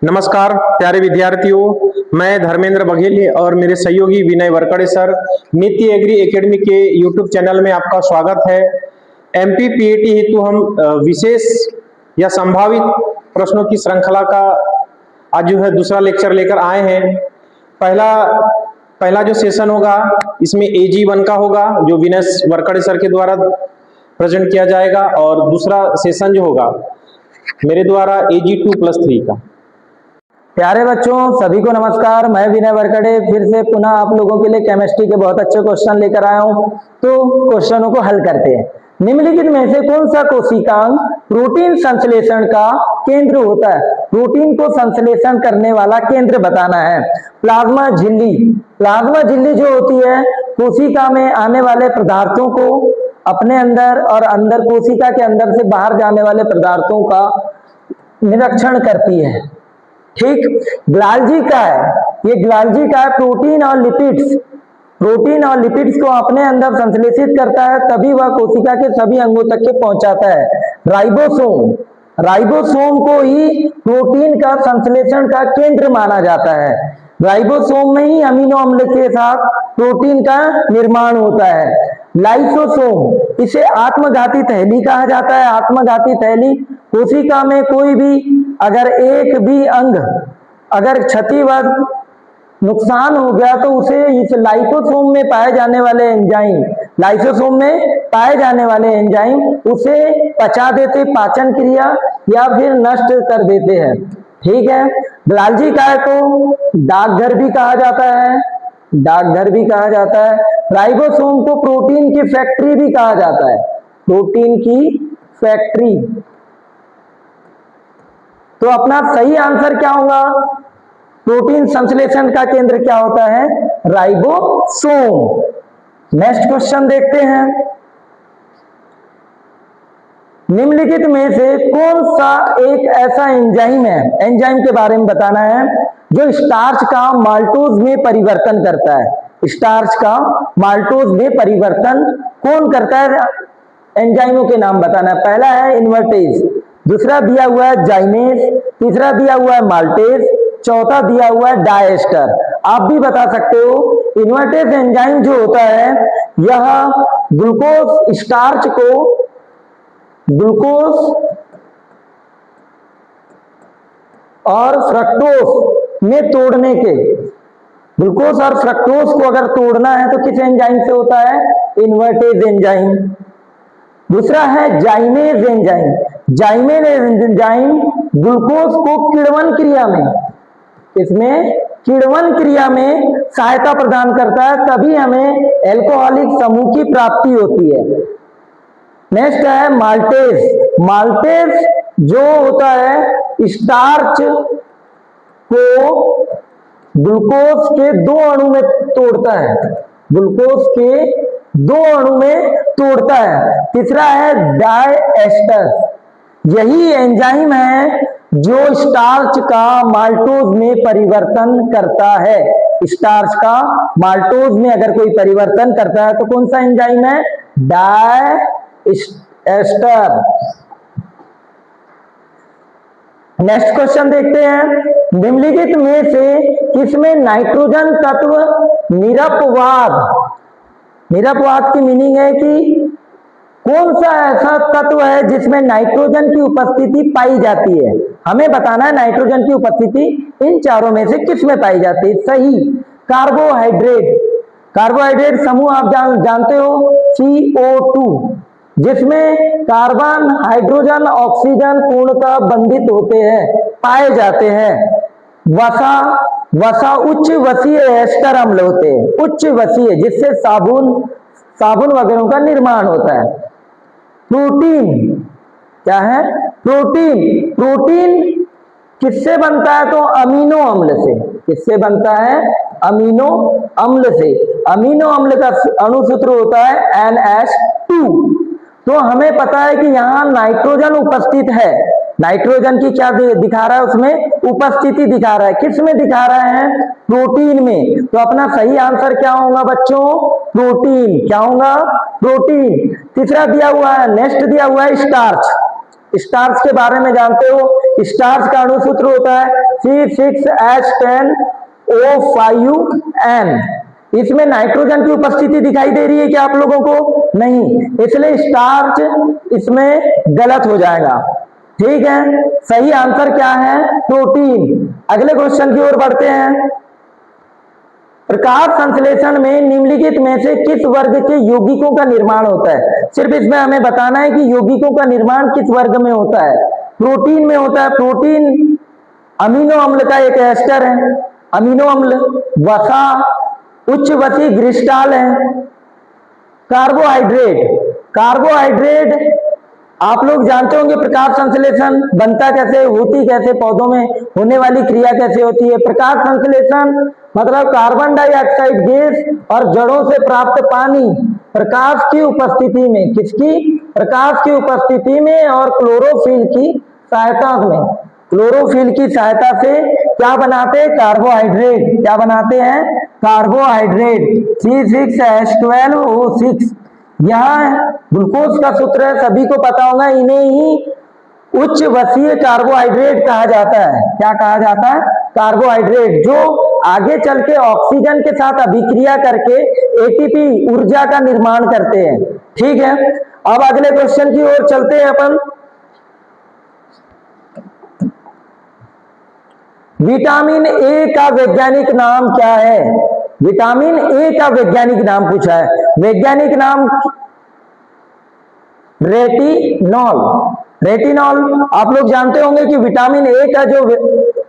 नमस्कार प्यारे विद्यार्थियों, मैं धर्मेंद्र बघेल और मेरे सहयोगी विनय वरकड़े सर नीति एग्री एकेडमी के यूट्यूब चैनल में आपका स्वागत है। एमपी पीएटी हेतु हम विशेष या संभावित प्रश्नों की श्रृंखला का आज जो है दूसरा लेक्चर लेकर आए हैं। पहला जो सेशन होगा इसमें AG1 का होगा जो विनय वरकड़े सर के द्वारा प्रेजेंट किया जाएगा, और दूसरा सेशन जो होगा मेरे द्वारा AG2+3 का। प्यारे बच्चों सभी को नमस्कार। मैं विनय वरकड़े फिर से पुनः आप लोगों के लिए केमिस्ट्री के बहुत अच्छे क्वेश्चन लेकर आया हूं। तो क्वेश्चनों को हल करते हैं। निम्नलिखित में से कौन सा कोशिकांग प्रोटीन संश्लेषण का केंद्र होता है? प्रोटीन को संश्लेषण करने वाला केंद्र बताना है। प्लाज्मा झिल्ली। प्लाज्मा झिल्ली जो होती है कोशिका में आने वाले पदार्थों को अपने अंदर और अंदर कोशिका के अंदर से बाहर जाने वाले पदार्थों का निरीक्षण करती है। ठीक। ग्लाल्जी का है, ये ग्लाल्जी का है प्रोटीन और लिपिड्स को अपने अंदर संश्लेषित करता है, तभी वह कोशिका के सभी अंगों तक के पहुंचाता है। राइबोसोम को ही प्रोटीन का संश्लेषण का केंद्र माना जाता है। राइबोसोम में ही अमीनो अम्ल के साथ प्रोटीन का निर्माण होता है। लाइसोसोम, इसे आत्मघाती थैली कहा जाता है। आत्मघाती थैली कोशिका में कोई भी अगर एक भी अंग अगर क्षतिवश नुकसान हो गया तो उसे इस लाइसोसोम में पाए जाने वाले एंजाइम उसे पचा देते, पाचन क्रिया या फिर नष्ट कर देते हैं। ठीक है। ग्लाल्जी काय को डाकघर भी कहा जाता है। राइबोसोम को प्रोटीन की फैक्ट्री भी कहा जाता है। प्रोटीन की फैक्ट्री। तो अपना सही आंसर क्या होगा? प्रोटीन संश्लेषण का केंद्र क्या होता है? राइबोसोम। नेक्स्ट क्वेश्चन देखते हैं। निम्नलिखित में से कौन सा एक ऐसा एंजाइम है, एंजाइम के बारे में बताना है, जो स्टार्च का माल्टोज में परिवर्तन करता है? स्टार्च का माल्टोज में परिवर्तन कौन करता है? एंजाइमों के नाम बताना है। पहला है इन्वर्टेज, दूसरा दिया हुआ है जाइमेज, तीसरा दिया हुआ है माल्टेज, चौथा दिया हुआ है डायस्टर। आप भी बता सकते हो। इन्वर्टेज एंजाइम जो होता है यह ग्लूकोज स्टार्च को ग्लूकोज और फ्रक्टोज में तोड़ने के, ग्लूकोज और फ्रक्टोज को अगर तोड़ना है तो किस एंजाइम से होता है? Invertase enzyme. दूसरा है जाइमेज एंजाइम। जाइमेज एंजाइम ग्लूकोज को किण्वन क्रिया में सहायता प्रदान करता है, तभी हमें एल्कोहलिक समूह की प्राप्ति होती है। नेक्स्ट है माल्टेज। माल्टेज जो होता है स्टार्च को ग्लूकोज के दो अणु में तोड़ता है। तीसरा है डायएस्टर। यही एंजाइम है जो स्टार्च का माल्टोज में परिवर्तन करता है। स्टार्च का माल्टोज में अगर कोई परिवर्तन करता है तो कौन सा एंजाइम है? डायएस्टर। नेक्स्ट क्वेश्चन देखते हैं। निम्नलिखित में से किसमें नाइट्रोजन तत्व निरपवाद की मीनिंग है कि कौन सा ऐसा तत्व है जिसमें नाइट्रोजन की उपस्थिति पाई जाती है? हमें बताना है नाइट्रोजन की उपस्थिति इन चारों में से किस में पाई जाती है? सही, कार्बोहाइड्रेट समूह आप जानते हो CO2, जिसमें कार्बन, हाइड्रोजन, ऑक्सीजन पूर्णतः बंधित होते हैं, पाए जाते हैं। वसा उच्च वसीय एस्टर अम्ल होते हैं, उच्च वसीय, जिससे साबुन वगैरह का निर्माण होता है। प्रोटीन क्या है? प्रोटीन किससे बनता है? तो अमीनो अम्ल से। किससे बनता है? अमीनो अम्ल से। अमीनो अम्ल का अणुसूत्र होता है NH2। तो हमें पता है कि यहाँ नाइट्रोजन उपस्थित है। नाइट्रोजन की क्या दिखा रहा है? उसमें उपस्थिति दिखा रहा है। किस में दिखा रहा है? प्रोटीन में। तो अपना सही आंसर क्या होगा बच्चों? प्रोटीन। क्या होगा? प्रोटीन। तीसरा दिया हुआ है, नेक्स्ट दिया हुआ है स्टार्च। स्टार्च के बारे में जानते हो, स्टार्च का अणुसूत्र होता है C6H10O5N। इसमें नाइट्रोजन की उपस्थिति दिखाई दे रही है क्या आप लोगों को? नहीं, इसलिए स्टार्च इसमें गलत हो जाएगा। ठीक है, सही आंसर क्या है? प्रोटीन। अगले क्वेश्चन की ओर बढ़ते हैं। प्रकाश संश्लेषण में निम्नलिखित में से किस वर्ग के यौगिकों का निर्माण होता है? सिर्फ इसमें हमें बताना है कि यौगिकों का निर्माण किस वर्ग में होता है। प्रोटीन में होता है। प्रोटीन अमीनो अम्ल का एक एस्टर है, अमीनो अम्ल। वसा उच्च वसी क्रिस्टल है। कार्बोहाइड्रेट, कार्बोहाइड्रेट आप लोग जानते होंगे प्रकाश संश्लेषण बनता कैसे, होती कैसे, पौधों में होने वाली क्रिया कैसे होती है। प्रकाश संश्लेषण मतलब कार्बन डाइऑक्साइड गैस और जड़ों से प्राप्त पानी प्रकाश की उपस्थिति में, किसकी? प्रकाश की उपस्थिति में और क्लोरोफिल की सहायता में, क्लोरोफिल की सहायता से क्या बनाते हैं? कार्बोहाइड्रेट। क्या बनाते हैं? कार्बोहाइड्रेट। C6H12O6 यह ग्लूकोज का सूत्र है, सभी को पता होगा। इन्हें ही उच्च वसीय कार्बोहाइड्रेट कहा जाता है। क्या कहा जाता है? कार्बोहाइड्रेट, जो आगे चल के ऑक्सीजन के साथ अभिक्रिया करके एटीपी ऊर्जा का निर्माण करते हैं। ठीक है, अब अगले क्वेश्चन की ओर चलते हैं अपन। विटामिन ए का वैज्ञानिक नाम क्या है? विटामिन ए का वैज्ञानिक नाम पूछा है। वैज्ञानिक नाम रेटिनॉल। रेटिनॉल आप लोग जानते होंगे कि विटामिन ए का जो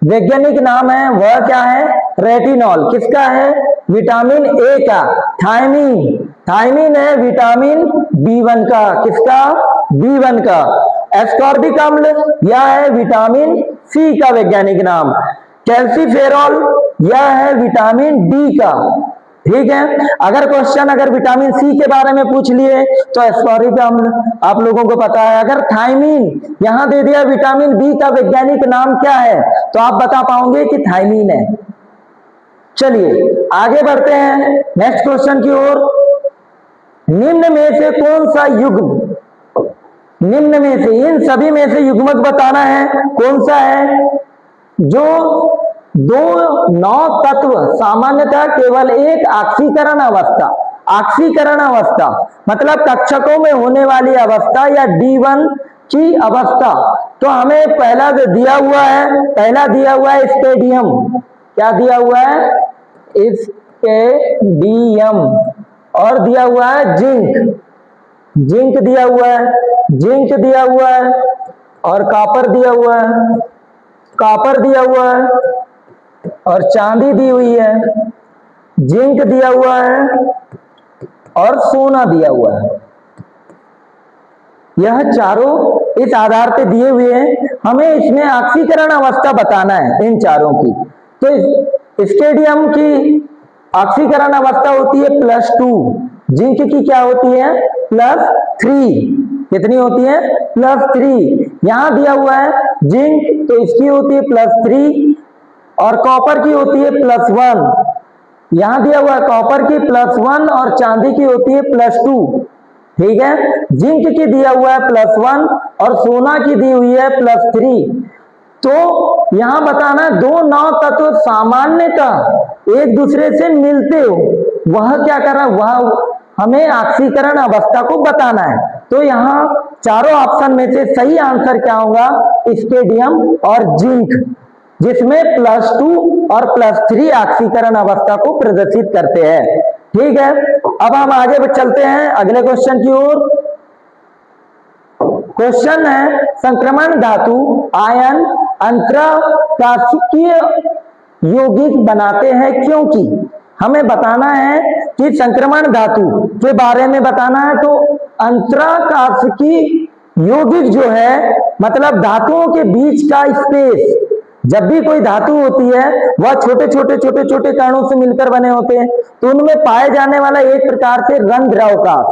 वैज्ञानिक नाम है वह क्या है? रेटिनॉल। किसका है? विटामिन ए का। थायमीन, थायमीन है विटामिन B1 का। किसका? B1 का। एस्कॉर्बिक अम्ल यह है विटामिन सी का वैज्ञानिक नाम। कैल्सीफेरॉल यह है विटामिन डी का। ठीक है, अगर क्वेश्चन अगर विटामिन सी के बारे में पूछ लिए तो एस्कॉर्बिक अम्ल आप लोगों को पता है। अगर थायमीन यहां दे दिया विटामिन बी का वैज्ञानिक नाम क्या है तो आप बता पाओगे कि थायमीन है। चलिए आगे बढ़ते हैं नेक्स्ट क्वेश्चन की ओर। निम्न में से कौन सा युग्म, निम्न में से इन सभी में से युग्मक बताना है, कौन सा है जो दो नौ तत्व सामान्यतः केवल एक ऑक्सीकरण अवस्था, ऑक्सीकरण अवस्था मतलब कक्षकों में होने वाली अवस्था या D1 की अवस्था। तो हमें पहला जो दिया हुआ है, पहला दिया हुआ है स्टेडियम। क्या दिया हुआ है? स्टेडियम। और दिया हुआ है जिंक, जिंक दिया हुआ है, जिंक दिया हुआ है। और कॉपर दिया हुआ है, कॉपर दिया हुआ है। और चांदी दी हुई है, जिंक दिया हुआ है और सोना दिया हुआ है। यह चारों इस आधार पे दिए हुए हैं, हमें इसमें ऑक्सीकरण अवस्था बताना है इन चारों की। तो स्टेडियम की ऑक्सीकरण अवस्था होती है +2, जिंक की क्या होती है? +3। कितनी होती है? +3। यहां दिया हुआ है जिंक तो इसकी होती है +3 और कॉपर की होती है +1। यहां दिया हुआ है कॉपर की +1 और चांदी की होती है +2। ठीक है, जिंक की दिया हुआ है +1 और सोना की दी हुई है +3। तो यहां बताना दो नौ तत्व सामान्यतः एक दूसरे से मिलते हो, वह क्या कर रहा है? वह हमें ऑक्सीकरण अवस्था को बताना है। तो यहां चारों ऑप्शन में से सही आंसर क्या होगा? स्टेडियम और जिंक, जिसमें +2 और +3 ऑक्सीकरण अवस्था को प्रदर्शित करते हैं। ठीक है, अब हम आगे चलते हैं अगले क्वेश्चन की ओर। क्वेश्चन है संक्रमण धातु आयन अंतरकाशिकीय यौगिक बनाते हैं क्योंकि। हमें बताना है कि संक्रमण धातु के बारे में बताना है। तो अंतरकाशिकीय यौगिक जो है मतलब धातुओं के बीच का स्पेस, जब भी कोई धातु होती है वह छोटे छोटे कणों से मिलकर बने होते हैं। तो उनमें पाए जाने वाला एक प्रकार से रंध्र अवकाश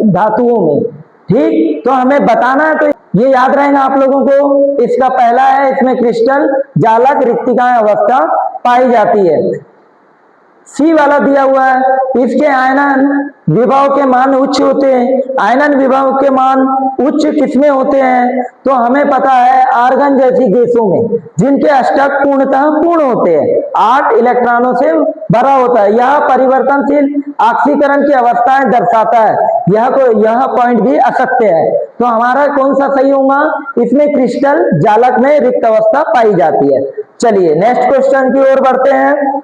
धातुओं में। ठीक, तो हमें बताना है। तो ये याद रहेगा आप लोगों को। इसका पहला है, इसमें क्रिस्टल जालक रिक्तिकाएं अवस्था पाई जाती है। सी वाला दिया हुआ है, इसके आयनन विभव के मान उच्च होते हैं। आयनन विभव के मान उच्च किसमें होते हैं? तो हमें पता है आर्गन जैसी गैसों में, जिनके अष्टक पूर्णतः पूर्ण होते हैं, 8 इलेक्ट्रॉनों से भरा होता है। यह परिवर्तनशील ऑक्सीकरण की अवस्थाएं दर्शाता है। यह पॉइंट भी असत्य है। तो हमारा कौन सा सही होगा? इसमें क्रिस्टल जालक में रिक्त अवस्था पाई जाती है। चलिए नेक्स्ट क्वेश्चन की ओर बढ़ते हैं।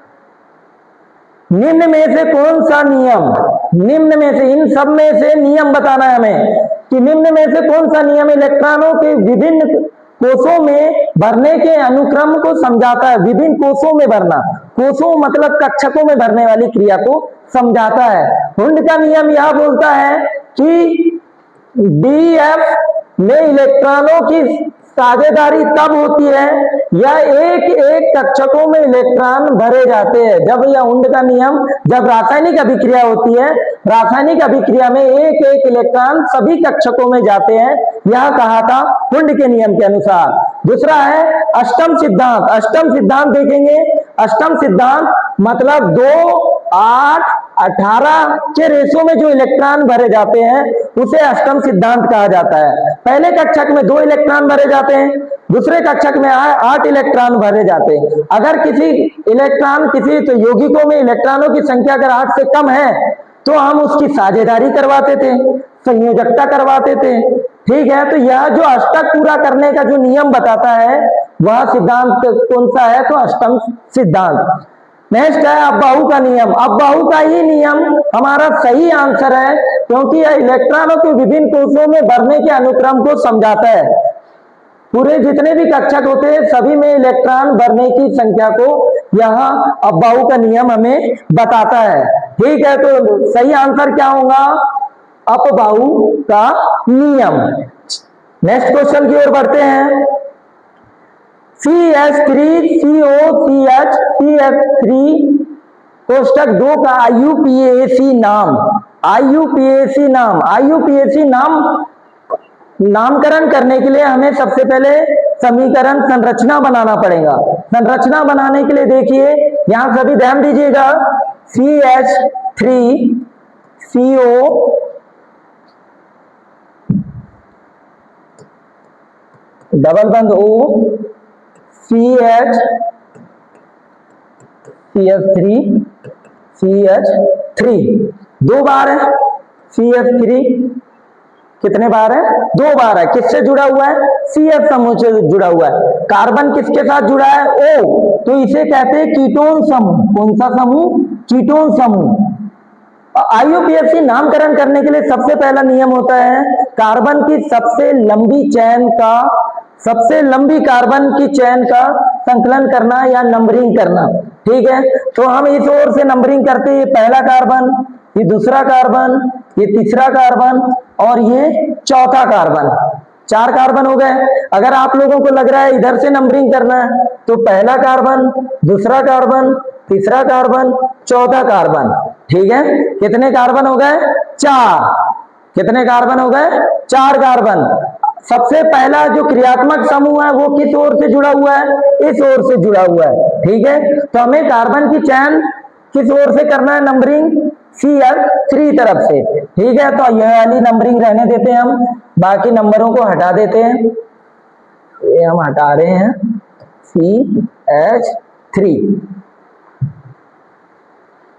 निम्न में से कौन सा नियम, निम्न में से, इन सब में से नियम बताना है हमें कि निम्न में से कौन सा नियम इलेक्ट्रॉनों के विभिन्न कोषों में भरने के अनुक्रम को समझाता है? विभिन्न कोषों में भरना, कोषों मतलब कक्षकों में भरने वाली क्रिया को समझाता है। हुंड का नियम यह बोलता है कि डीएफ में इलेक्ट्रॉनों की साझेदारी तब होती है या एक एक कक्षकों में इलेक्ट्रॉन भरे जाते हैं। जब यह हुंड का नियम, जब रासायनिक अभिक्रिया होती है, रासायनिक अभिक्रिया में एक एक इलेक्ट्रॉन सभी कक्षकों में जाते हैं, यह कहा था हुंड के नियम के अनुसार। दूसरा है अष्टम सिद्धांत। अष्टम सिद्धांत देखेंगे, अष्टम सिद्धांत मतलब 2, 8, 18 के रेशो में जो इलेक्ट्रॉन भरे जाते हैं उसे अष्टम सिद्धांत कहा जाता है। पहले कक्षक में 2 इलेक्ट्रॉन भरे जाते हैं, दूसरे कक्षक में 8 इलेक्ट्रॉन भरे जाते हैं। अगर किसी इलेक्ट्रॉन, किसी तो यौगिकों में इलेक्ट्रॉनों की संख्या अगर 8 से कम है तो हम उसकी साझेदारी करवाते थे, संयोजकता करवाते थे। ठीक है, तो यह जो अष्टक पूरा करने का जो नियम बताता है वह सिद्धांत कौन सा है? तो अष्टम सिद्धांत। नेक्स्ट है अब्बाहू का नियम। अब्बाहू का ही नियम हमारा सही आंसर है, क्योंकि यह इलेक्ट्रॉनों के विभिन्न कोषों में भरने के अनुक्रम को समझाता है। पूरे जितने भी कक्षक होते हैं सभी में इलेक्ट्रॉन भरने की संख्या को यह अब्बाहू का नियम हमें बताता है। ठीक है, तो सही आंसर क्या होगा? अब्बाहू का नियम। नेक्स्ट क्वेश्चन की ओर बढ़ते हैं। CH3COCH CH3 कोष्टक 2 का IUPAC नाम, IUPAC नाम, IUPAC नाम नामकरण करने के लिए हमें सबसे पहले समीकरण संरचना बनाना पड़ेगा। संरचना बनाने के लिए देखिए, यहां सभी ध्यान दीजिएगा, CH3CO डबल बंद O CH3 2 बार है। CH3 कितने बार है? 2 बार है। किससे जुड़ा हुआ है? CH समूह से जुड़ा हुआ है। कार्बन किसके साथ जुड़ा है? O, तो इसे कहते हैं कीटोन समूह। कौन सा समूह? कीटोन समूह। IUPAC नामकरण करने के लिए सबसे पहला नियम होता है कार्बन की सबसे लंबी चेन का, सबसे लंबी कार्बन की चेन का संकलन करना या नंबरिंग करना। ठीक है, तो हम इस ओर से नंबरिंग करते हैं, ये पहला कार्बन, ये दूसरा कार्बन, ये तीसरा कार्बन और ये चौथा कार्बन। 4 कार्बन हो गए। अगर आप लोगों को लग रहा है इधर से नंबरिंग करना है तो पहला कार्बन, दूसरा कार्बन, तीसरा कार्बन, चौथा कार्बन। ठीक है, कितने कार्बन हो गए? 4। कितने कार्बन हो गए? 4 कार्बन। सबसे पहला जो क्रियात्मक समूह है वो किस ओर से जुड़ा हुआ है? इस ओर से जुड़ा हुआ है। ठीक है, तो हमें कार्बन की चेन किस ओर से करना है नंबरिंग? CH3 तरफ से। ठीक है, तो यह वाली नंबरिंग रहने देते हैं हम, बाकी नंबरों को हटा देते हैं। ये हम हटा रहे हैं CH3।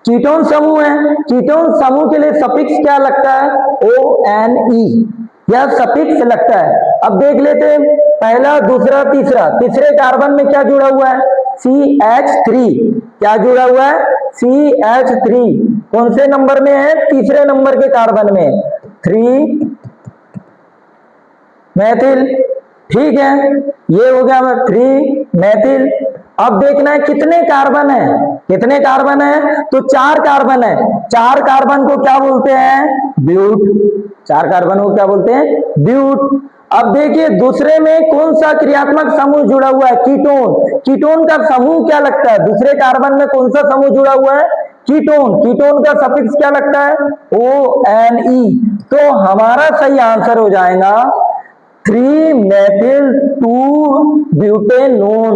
कीटोन समूह है, कीटोन समूह के लिए सफिक्स क्या लगता है? ONE, यह सफिक्स लगता है। अब देख लेते हैं, पहला, दूसरा, तीसरा, तीसरे कार्बन में क्या जुड़ा हुआ है? CH3। क्या जुड़ा हुआ है? CH3। कौन से नंबर में है? तीसरे नंबर के कार्बन में, 3 मैथिल। ठीक है, ये हो गया 3 मैथिल। अब देखना है कितने कार्बन है, कितने कार्बन है? तो 4 कार्बन है। 4 कार्बन को क्या बोलते हैं? ब्यूट। 4 कार्बन को क्या बोलते हैं? ब्यूट। अब देखिए दूसरे में कौन सा क्रियात्मक समूह जुड़ा हुआ है? कीटोन। कीटोन का समूह क्या लगता है? दूसरे कार्बन में कौन सा समूह जुड़ा हुआ है? कीटोन। कीटोन का सफिक्स क्या लगता है? ONE। तो हमारा सही आंसर हो जाएगा 3 मेथिल 2 ब्यूटेनोन।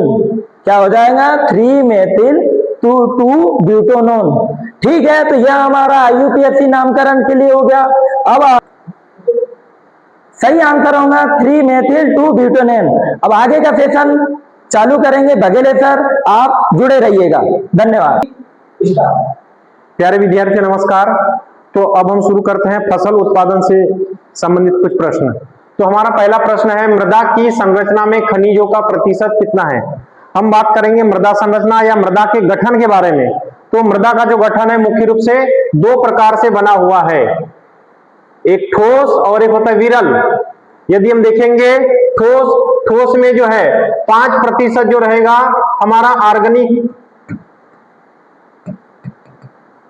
क्या हो जाएगा? 3 मेथिल टू ब्यूटेनॉल। ठीक है, तो यह हमारा IUPAC नामकरण के लिए हो गया। अब सही आंसर होगा 3 मेथिल 2 ब्यूटेनॉल। अब आगे का सेशन चालू करेंगे बघेले सर, आप जुड़े रहिएगा। धन्यवाद। प्यारे विद्यार्थी नमस्कार। तो अब हम शुरू करते हैं फसल उत्पादन से संबंधित कुछ प्रश्न। तो हमारा पहला प्रश्न है, मृदा की संरचना में खनिजों का प्रतिशत कितना है। हम बात करेंगे मृदा संरचना या मृदा के गठन के बारे में। तो मृदा का जो गठन है मुख्य रूप से 2 प्रकार से बना हुआ है, एक ठोस और एक होता है विरल। यदि हम देखेंगे ठोस में जो है 5% जो रहेगा हमारा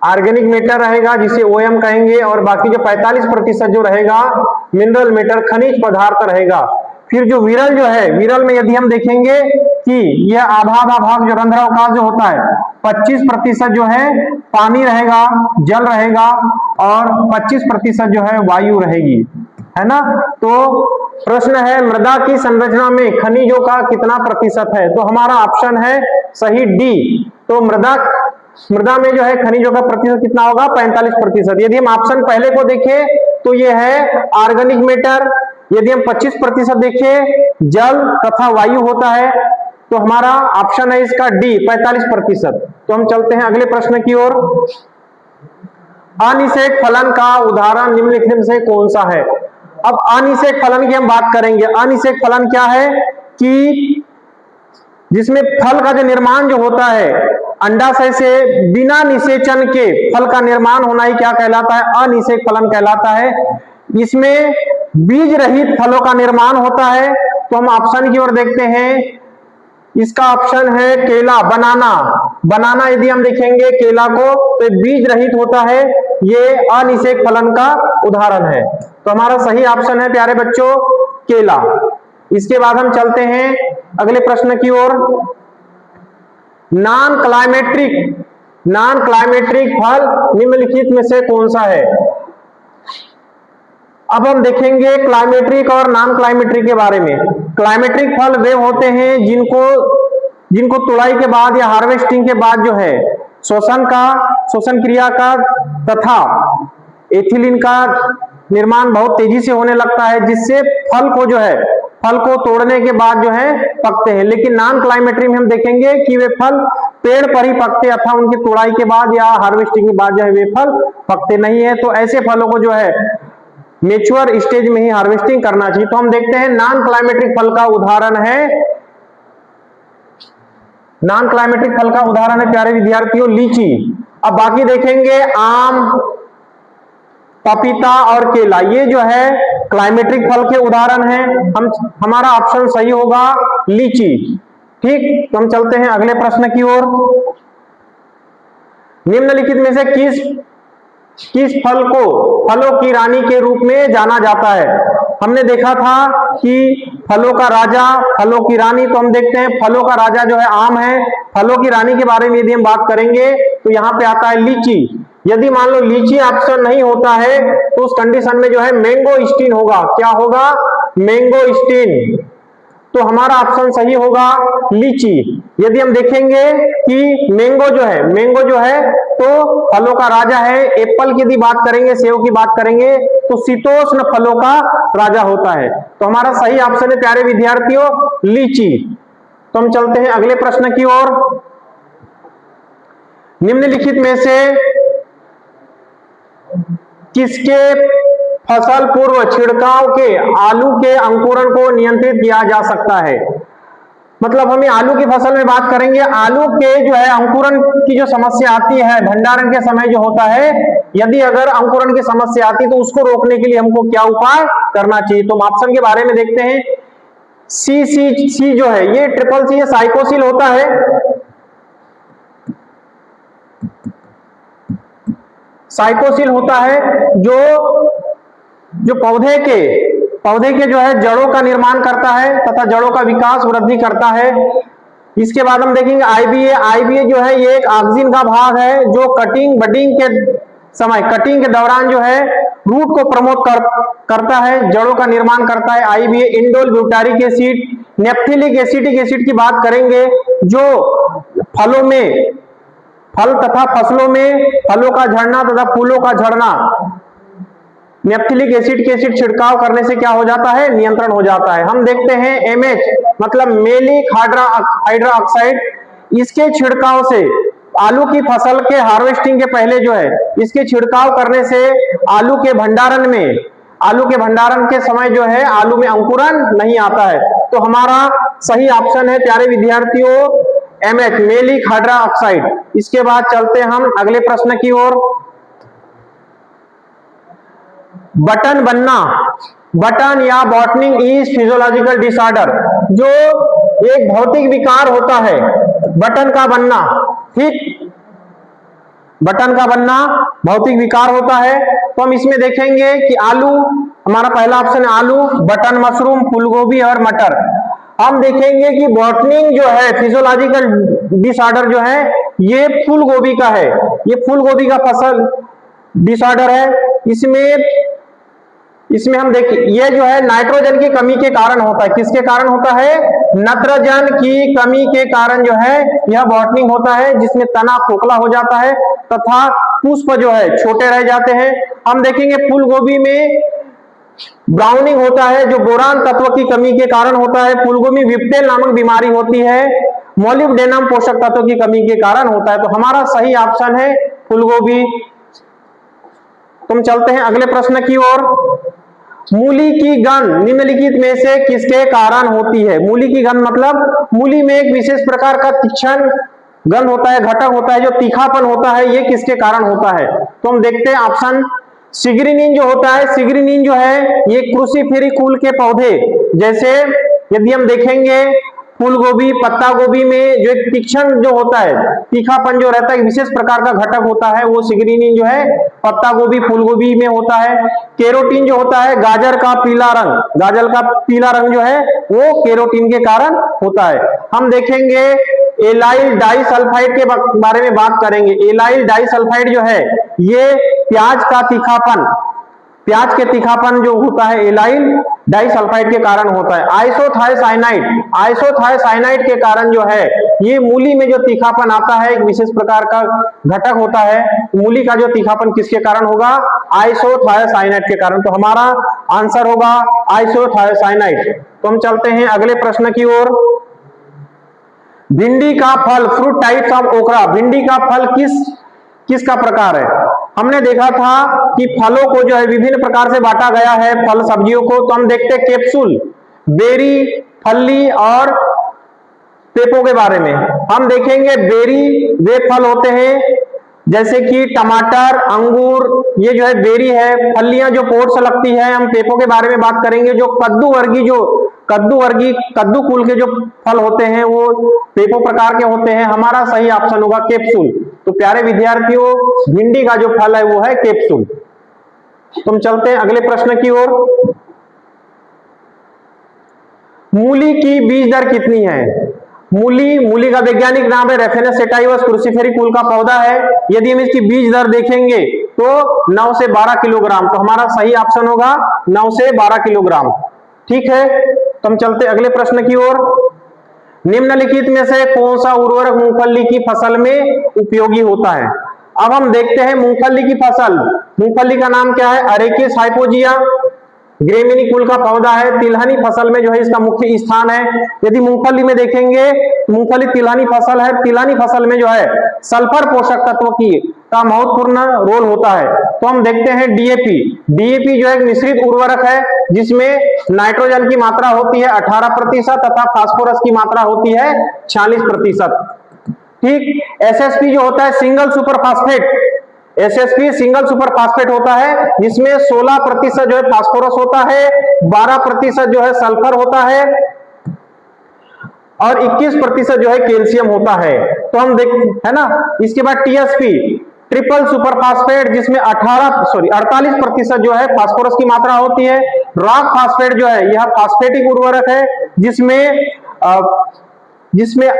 ऑर्गेनिक मैटर रहेगा, जिसे OM कहेंगे, और बाकी जो 45% जो रहेगा मिनरल मैटर, खनिज पदार्थ रहेगा। फिर जो विरल जो है, विरल में यदि हम देखेंगे कि यह आधा भाग जो रंध्रावकाश जो होता है 25% जो है पानी रहेगा, जल रहेगा, और 25% जो है वायु रहेगी, है ना। तो प्रश्न है मृदा की संरचना में खनिजों का कितना प्रतिशत है। तो हमारा ऑप्शन है सही डी। तो मृदा में जो है खनिजों का प्रतिशत कितना होगा, 45%। यदि हम ऑप्शन पहले को देखें तो ये है ऑर्गेनिक मैटर। यदि हम 25% देखें जल तथा वायु होता है, तो हमारा ऑप्शन है इसका डी 45%। तो हम चलते हैं अगले प्रश्न की ओर। अनिषेक फलन का उदाहरण निम्नलिखित में से कौन सा है। अब अनिषेक फलन की हम बात करेंगे। अनिषेक फलन क्या है कि जिसमें फल का जो निर्माण जो होता है अंडाशय से बिना निषेचन के फल का निर्माण होना ही क्या कहलाता है, अनिषेक फलन कहलाता है। इसमें बीज रहित फलों का निर्माण होता है। तो हम ऑप्शन की ओर देखते हैं, इसका ऑप्शन है केला, बनाना यदि हम देखेंगे केला को तो बीज रहित होता है, ये अनिषेक फलन का उदाहरण है। तो हमारा सही ऑप्शन है प्यारे बच्चों केला। इसके बाद हम चलते हैं अगले प्रश्न की ओर। नॉन क्लाइमेट्रिक फल निम्नलिखित में से कौन सा है। अब हम देखेंगे क्लाइमेट्रिक और नॉन क्लाइमेट्रिक के बारे में। क्लाइमेट्रिक फल वे होते हैं जिनको तुड़ाई के बाद या हार्वेस्टिंग के बाद जो है श्वसन क्रिया का तथा एथिलीन का निर्माण बहुत तेजी से होने लगता है, जिससे फल को तोड़ने के बाद जो है पकते हैं। लेकिन नॉन क्लाइमेट्रिक में हम देखेंगे कि वे फल पेड़ पर ही पकते अथवा उनकी तोड़ाई के बाद या हार्वेस्टिंग के बाद जो है वे फल पकते नहीं है। तो ऐसे फलों को जो है मैच्योर स्टेज में ही हार्वेस्टिंग करना चाहिए। तो हम देखते हैं नॉन क्लाइमेट्रिक फल का उदाहरण है प्यारे विद्यार्थियों लीची। अब बाकी देखेंगे आम, पपीता और केला, ये जो है क्लाइमेट्रिक फल के उदाहरण हैं। हमारा ऑप्शन सही होगा लीची। ठीक, तो हम चलते हैं अगले प्रश्न की ओर। निम्नलिखित में से किस फल को फलों की रानी के रूप में जाना जाता है। हमने देखा था कि फलों का राजा, फलों की रानी। तो हम देखते हैं फलों का राजा जो है आम है। फलों की रानी के बारे में यदि हम बात करेंगे तो यहाँ पे आता है लीची। यदि मान लो लीची ऑप्शन नहीं होता है तो उस कंडीशन में जो है मैंगोस्टीन होगा। क्या होगा, मैंगोस्टीन। तो हमारा ऑप्शन सही होगा लीची। यदि हम देखेंगे कि मैंगो जो है तो फलों का राजा है। एप्पल की यदि बात करेंगे, सेब की बात करेंगे तो शीतोष्ण फलों का राजा होता है। तो हमारा सही ऑप्शन है प्यारे विद्यार्थियों लीची। तो हम चलते हैं अगले प्रश्न की ओर। निम्नलिखित में से किसके फसल पूर्व छिड़काव के आलू के अंकुरण को नियंत्रित किया जा सकता है। मतलब हमें आलू की फसल में बात करेंगे, आलू के जो है अंकुरण की जो समस्या आती है भंडारण के समय जो होता है, यदि अगर अंकुरण की समस्या आती है तो उसको रोकने के लिए हमको क्या उपाय करना चाहिए। तो हम ऑप्शन के बारे में देखते हैं। सी जो है ये ट्रिपल सी साइकोसिल होता है। साइकोसिल होता है जो पौधे के जो है जड़ों का निर्माण करता है तथा जड़ों का विकास वृद्धि करता है। इसके बाद हम देखेंगे आईबीए जो है ये एक ऑक्सिन का भाग है जो कटिंग के दौरान जो है रूट को प्रमोट करता है, जड़ों का निर्माण करता है। IBA indole butyric acid, naphthylic acetic acid की बात करेंगे जो फलों में फल तथा फसलों में फलों का झड़ना तथा फूलों का झड़ना नेप्थिलिक एसिड के एसिड छिड़काव करने से क्या हो जाता है, नियंत्रण हो जाता है। हम देखते हैं MH मतलब मेलिक हाइड्रा ऑक्साइड, इसके छिड़काव से आलू की फसल के हार्वेस्टिंग के पहले जो है इसके छिड़काव करने से आलू के भंडारण के समय जो है आलू में अंकुरन नहीं आता है। तो हमारा सही ऑप्शन है प्यारे विद्यार्थियों MH मेलिक हाइड्रा ऑक्साइड। इसके बाद चलते हम अगले प्रश्न की ओर। बटन बनना, बटन या बॉटनिंग इज फिजियोलॉजिकल डिसऑर्डर, जो एक भौतिक विकार होता है बटन का बनना, ठीक, बटन का बनना भौतिक विकार होता है। तो हम इसमें देखेंगे कि आलू, हमारा पहला ऑप्शन है आलू, बटन मशरूम, फूलगोभी और मटर। हम देखेंगे कि बॉटनिंग जो है फिजियोलॉजिकल डिसऑर्डर जो है ये फूलगोभी का है, ये फूलगोभी का फसल डिसऑर्डर है। इसमें हम देखिए ये जो है नाइट्रोजन की कमी के कारण होता है। किसके कारण होता है, नाइट्रोजन की कमी के कारण जो है यह बॉटनिंग होता है, जिसमें तना खोखला हो जाता है तथा पुष्प जो है छोटे रह जाते हैं। हम देखेंगे फूलगोभी में ब्राउनिंग होता है, जो बोरान तत्व की कमी के कारण होता है। फूलगोभी विप्टेल नामक बीमारी होती है, मोलिब्डेनम पोषक तत्व की कमी के कारण होता है। तो हमारा सही ऑप्शन है फूलगोभी। तुम चलते हैं अगले प्रश्न की ओर। मूली की गंध निम्नलिखित में से किसके कारण होती है। मूली की गंध मतलब मूली में एक विशेष प्रकार का तीक्ष्ण गंध होता है, घटक होता है, जो तीखापन होता है, ये किसके कारण होता है। तो हम देखते हैं ऑप्शन सिग्रिनिन जो होता है, सिग्रिनिन जो है ये क्रूसीफेरी कुल के पौधे, जैसे यदि हम देखेंगे फूलगोभी, पत्ता गोभी में जो एक तीक्ष्ण जो होता है, तीखापन जो रहता है, एक विशेष प्रकार का घटक होता है, वो सिग्रिनिन जो है पत्ता गोभी, फूलगोभी में होता है। केरोटीन जो होता है गाजर का पीला रंग जो है वो केरोटीन के कारण होता है। हम देखेंगे एलाइल डाइसल्फाइड के बारे में बात करेंगे। एलाइल डाइसल्फाइड जो है ये प्याज के तीखापन जो होता है एलाइल डाइसल्फाइड के कारण होता है। आइसोथायोसाइनाइड के कारण जो है ये मूली में जो तीखापन आता है, एक विशेष प्रकार का घटक होता है। मूली का जो तीखापन किसके कारण होगा, आइसोथायोसाइनाइड के कारण। तो हमारा आंसर होगा आइसोथायोसाइनाइड। तो हम चलते हैं अगले प्रश्न की ओर। भिंडी का फल, फ्रूट टाइप्स ऑफ ओकरा, भिंडी का फल किसका प्रकार है। हमने देखा था कि फलों को जो है विभिन्न प्रकार से बांटा गया है, फल सब्जियों को। तो हम देखते हैं कैप्सूल, बेरी, फल्ली और पेपो के बारे में। हम देखेंगे बेरी वे फल होते हैं जैसे कि टमाटर, अंगूर, ये जो है बेरी है। फलियां जो पोट से लगती है। हम पेपो के बारे में बात करेंगे, जो कद्दू कुल के जो फल होते हैं वो पेपो प्रकार के होते हैं। हमारा सही ऑप्शन होगा कैप्सूल। तो प्यारे विद्यार्थियों भिंडी का जो फल है वो है कैप्सूल। तुम चलते हैं अगले प्रश्न की ओर। मूली की बीज दर कितनी है। मूली का वैज्ञानिक नाम है रेफेनस सेटाइवस, क्रूसीफेरी कुल का पौधा है। यदि हम इसकी बीज दर देखेंगे तो 9 से 12 किलोग्राम। तो हमारा सही ऑप्शन होगा 9 से 12 किलोग्राम। ठीक है, तो हम चलते अगले प्रश्न की ओर। निम्नलिखित में से कौन सा उर्वरक मूंगफली की फसल में उपयोगी होता है। अब हम देखते हैं मूंगफली की फसल। मूंगफली का नाम क्या है, अरेकिस हाइपोजिया, ग्रेमिनी कुल का पौधा है। तिलहनी फसल में जो है इसका मुख्य स्थान है। यदि मूंगफली में देखेंगे, मूंगफली तिलहनी फसल है। तिलहनी फसल में जो है सल्फर पोषक तत्व का महत्वपूर्ण रोल होता है। तो हम देखते हैं डीएपी जो एक मिश्रित उर्वरक है, जिसमें नाइट्रोजन की मात्रा होती है 18% तथा फास्फोरस की मात्रा होती है 46%। ठीक, एसएसपी जो होता है single super phosphate, SSP single super phosphate होता है, जिसमें 16% जो है फास्फोरस होता है, 12% जो है सल्फर होता है और 21% जो है कैल्शियम होता है। तो हम देख है ना। इसके बाद टीएसपी ट्रिपल सुपर फास्फेट, जिसमें 48% जो है फास्फोरस की मात्रा होती है। रॉक फास्फेट जो है यह फास्फेटिक उर्वरक है, जिसमें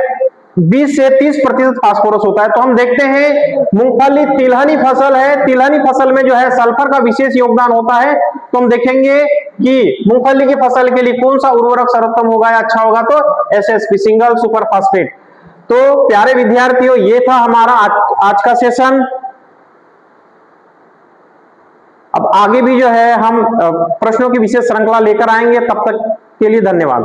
20 से 30% फास्फोरस होता है। तो हम देखते हैं मूंगफली तिलहनी फसल है। तिलहनी फसल में जो है सल्फर का विशेष योगदान होता है। तो हम देखेंगे कि मूंगफली की फसल के लिए कौन सा उर्वरक सर्वोत्तम होगा या अच्छा होगा, तो एसएसपी सिंगल सुपर फास्फेट। तो प्यारे विद्यार्थियों, ये था हमारा आज का सेशन। अब आगे भी जो है हम प्रश्नों की विशेष श्रृंखला लेकर आएंगे। तब तक के लिए धन्यवाद।